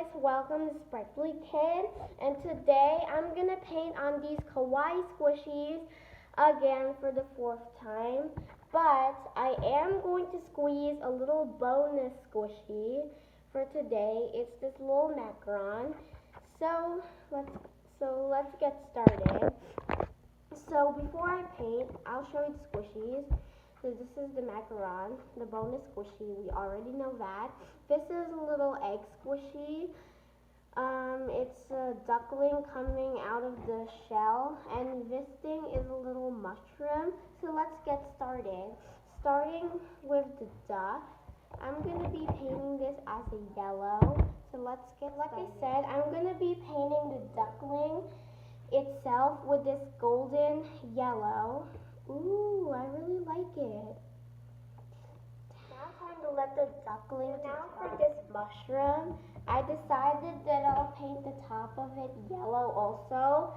guys, welcome to Sprightly Kid, and today I'm gonna paint on these Kawaii Squishies again for the fourth time, but I am going to squeeze a little bonus squishy for today. It's this little macaron. So let's get started. So before I paint, I'll show you the squishies. So this is the macaron, the bonus squishy. We already know that. This is a little egg squishy. It's a duckling coming out of the shell, and this thing is a little mushroom. So let's get started. Starting with the duck, I'm gonna be painting this as a yellow. So let's get started. Like I said, I'm gonna be painting the duckling itself with this golden yellow. Ooh, I really like it. Now time to let the duckling. Now for this mushroom, I decided that I'll paint the top of it yellow also.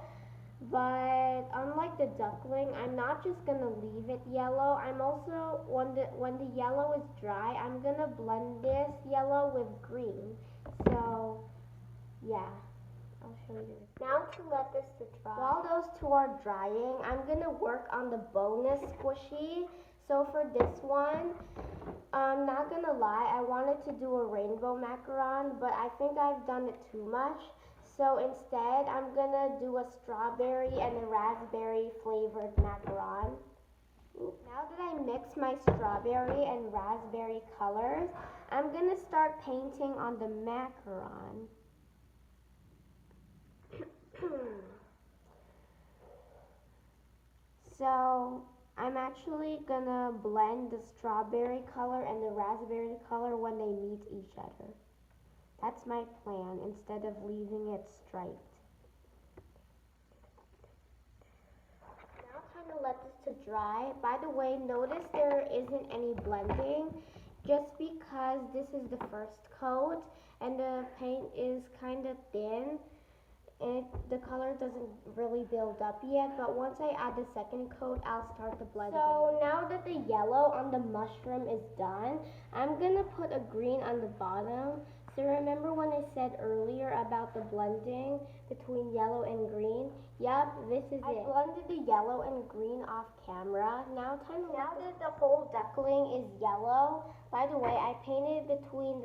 But unlike the duckling, I'm not just gonna leave it yellow. I'm also, when the yellow is dry, I'm gonna blend this yellow with green. So yeah, I'll show you. Now to let this to dry. While those two are drying, I'm gonna work on the bonus squishy. So for this one, I'm not gonna lie, I wanted to do a rainbow macaron, but I think I've done it too much. So instead, I'm gonna do a strawberry and a raspberry flavored macaron. Now that I mix my strawberry and raspberry colors, I'm gonna start painting on the macaron. So I'm actually gonna blend the strawberry color and the raspberry color when they meet each other. That's my plan, instead of leaving it striped. Now time to let this to dry. By the way, notice there isn't any blending, just because this is the first coat and the paint is kind of thin. The color doesn't really build up yet, but once I add the second coat, I'll start the blending. So now that the yellow on the mushroom is done, I'm gonna put a green on the bottom. So remember when I said earlier about the blending between yellow and green? Yup, this is it. I blended the yellow and green off camera. Now that the whole duckling is yellow, by the way, I painted between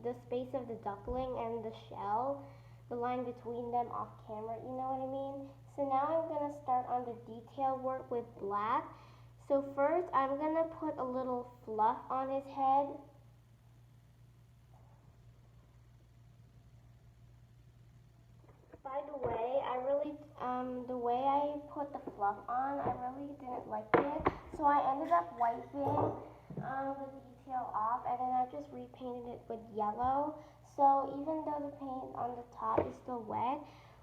the space of the duckling and the shell, the line between them off camera, you know what I mean? So now I'm gonna start on the detail work with black. So first I'm gonna put a little fluff on his head. By the way, the way I put the fluff on, I really didn't like it. So I ended up wiping the detail off, and then I just repainted it with yellow. So even though the paint on the top is still wet,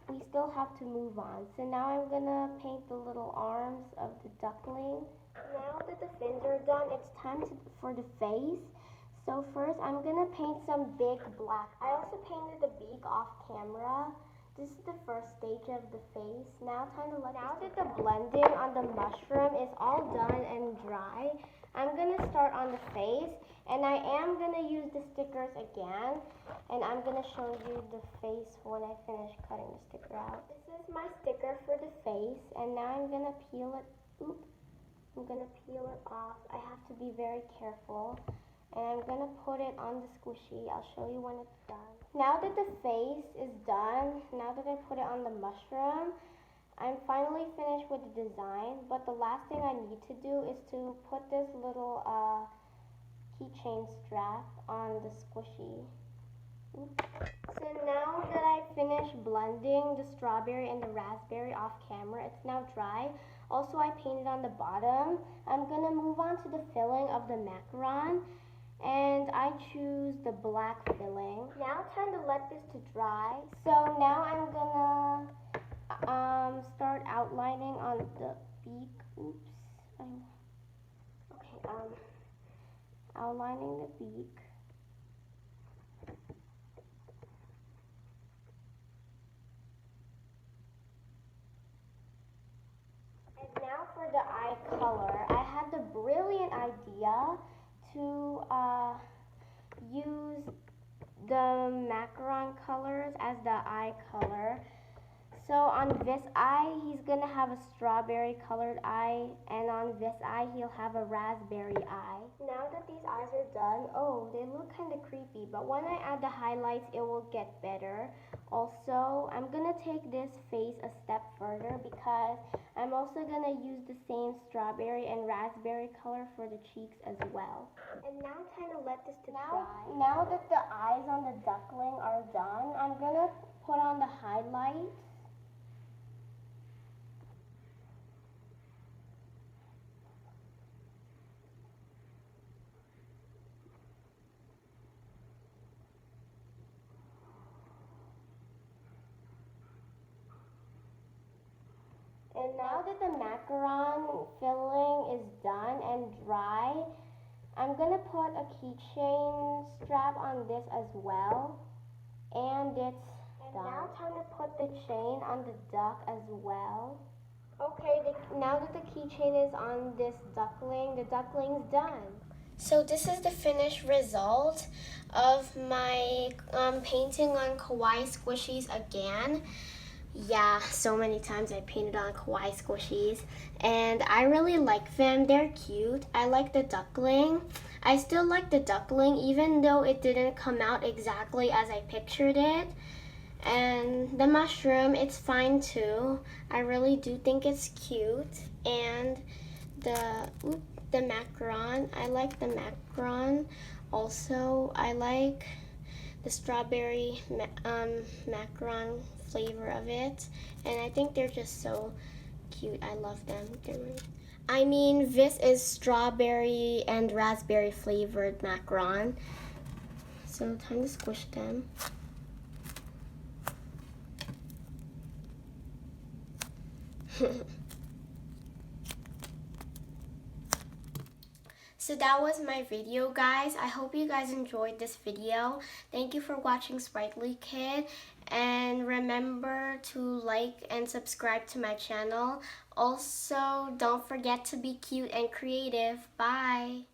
we still have to move on. So now I'm gonna paint the little arms of the duckling. Now that the fins are done, it's time for the face. So first I'm gonna paint some big black. I also painted the beak off camera. This is the first stage of the face. Now that the blending on the mushroom is all done and dry, I'm gonna start on the face, and I am gonna use the stickers again, and I'm gonna show you the face when I finish cutting the sticker out. This is my sticker for the face, and now I'm gonna peel it. I'm gonna peel it off. I have to be very careful. And I'm gonna put it on the squishy. I'll show you when it's done. Now that the face is done, now that I put it on the mushroom, I'm finally finished with the design, but the last thing I need to do is to put this little keychain strap on the squishy. So now that I finished blending the strawberry and the raspberry off camera, it's now dry. Also, I painted on the bottom. I'm gonna move on to the filling of the macaron, and I choose the black filling. Now time to let this to dry. So now I'm gonna start outlining on the beak. Outlining the beak. And now for the eye color. I had the brilliant idea to use the macaron colors as the eye color. So on this eye, he's gonna have a strawberry colored eye, and on this eye, he'll have a raspberry eye. Now that these eyes are done, oh, they look kind of creepy, but when I add the highlights, it will get better. Also, I'm gonna take this face a step further because I'm also gonna use the same strawberry and raspberry color for the cheeks as well. And now I'm trying to let this to dry. Now that the eyes on the duckling are done, I'm gonna put on the highlights. And now that the macaron filling is done and dry, I'm gonna put a keychain strap on this as well. And it's done. Now time to put the chain on the duck as well. Okay, now that the keychain is on this duckling, the duckling's done. So this is the finished result of my painting on Kawaii Squishies again. Yeah, so many times I painted on Kawaii Squishies, and I really like them. They're cute. I like the duckling. I still like the duckling, even though it didn't come out exactly as I pictured it. And the mushroom, it's fine too. I really do think it's cute. And the macaron, I like the macaron. Also, I like the strawberry macaron flavor of it, and I think they're just so cute. I love them. I mean, this is strawberry and raspberry flavored macaron. So time to squish them. So that was my video, guys. I hope you guys enjoyed this video. Thank you for watching Sprightly Kid. And remember to like and subscribe to my channel. Also, don't forget to be cute and creative. Bye!